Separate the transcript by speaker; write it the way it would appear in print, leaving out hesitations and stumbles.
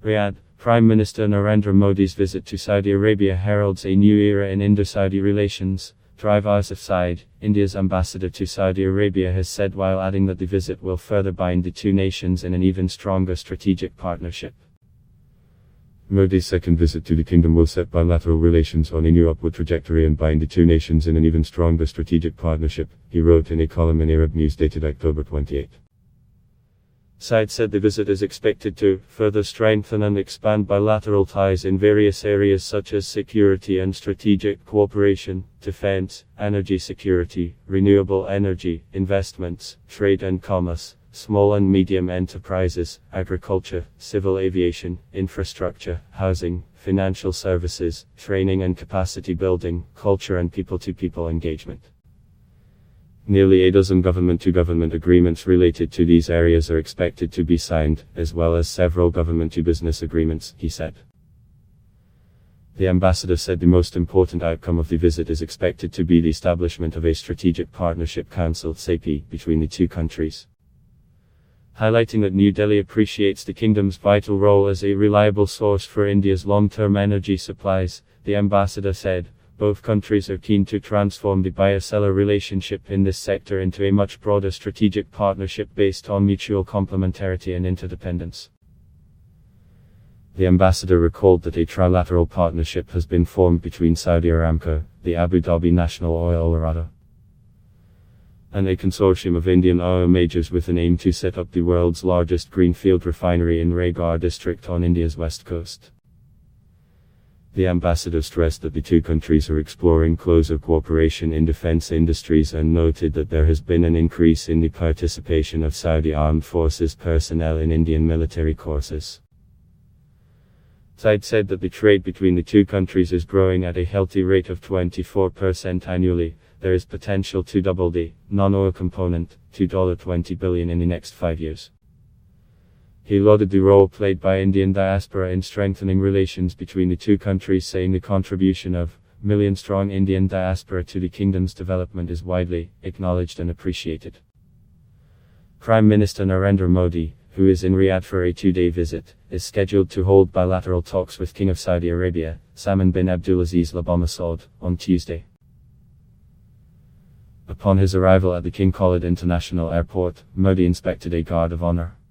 Speaker 1: Riyadh, Prime Minister Narendra Modi's visit to Saudi Arabia heralds a new era in Indo-Saudi relations, Ausaf Sayeed, India's ambassador to Saudi Arabia, has said, while adding that the visit will further bind the two nations in an even stronger strategic partnership.
Speaker 2: Modi's second visit to the kingdom will set bilateral relations on a new upward trajectory and bind the two nations in an even stronger strategic partnership, he wrote in a column in Arab News dated October 28.
Speaker 1: Sayeed said the visit is expected to further strengthen and expand bilateral ties in various areas such as security and strategic cooperation, defense, energy security, renewable energy, investments, trade and commerce, small and medium enterprises, agriculture, civil aviation, infrastructure, housing, financial services, training and capacity building, culture and people-to-people engagement. Nearly a dozen government-to-government agreements related to these areas are expected to be signed, as well as several government-to-business agreements, he said. The ambassador said the most important outcome of the visit is expected to be the establishment of a Strategic Partnership Council (SAP) between the two countries. Highlighting that New Delhi appreciates the kingdom's vital role as a reliable source for India's long-term energy supplies, the ambassador said, both countries are keen to transform the buyer-seller relationship in this sector into a much broader strategic partnership based on mutual complementarity and interdependence. The ambassador recalled that a trilateral partnership has been formed between Saudi Aramco, the Abu Dhabi National Oil Authority, and a consortium of Indian oil majors with an aim to set up the world's largest greenfield refinery in Raigarh district on India's west coast. The ambassador stressed that the two countries are exploring closer cooperation in defense industries and noted that there has been an increase in the participation of Saudi armed forces personnel in Indian military courses. Sayeed said that the trade between the two countries is growing at a healthy rate of 24% annually. There is potential to double the non-oil component to $20 billion in the next 5 years. He lauded the role played by Indian diaspora in strengthening relations between the two countries, saying the contribution of million-strong Indian diaspora to the kingdom's development is widely acknowledged and appreciated. Prime Minister Narendra Modi, who is in Riyadh for a 2-day visit, is scheduled to hold bilateral talks with King of Saudi Arabia, Salman bin Abdulaziz Al Saud, on Tuesday. Upon his arrival at the King Khalid International Airport, Modi inspected a guard of honor.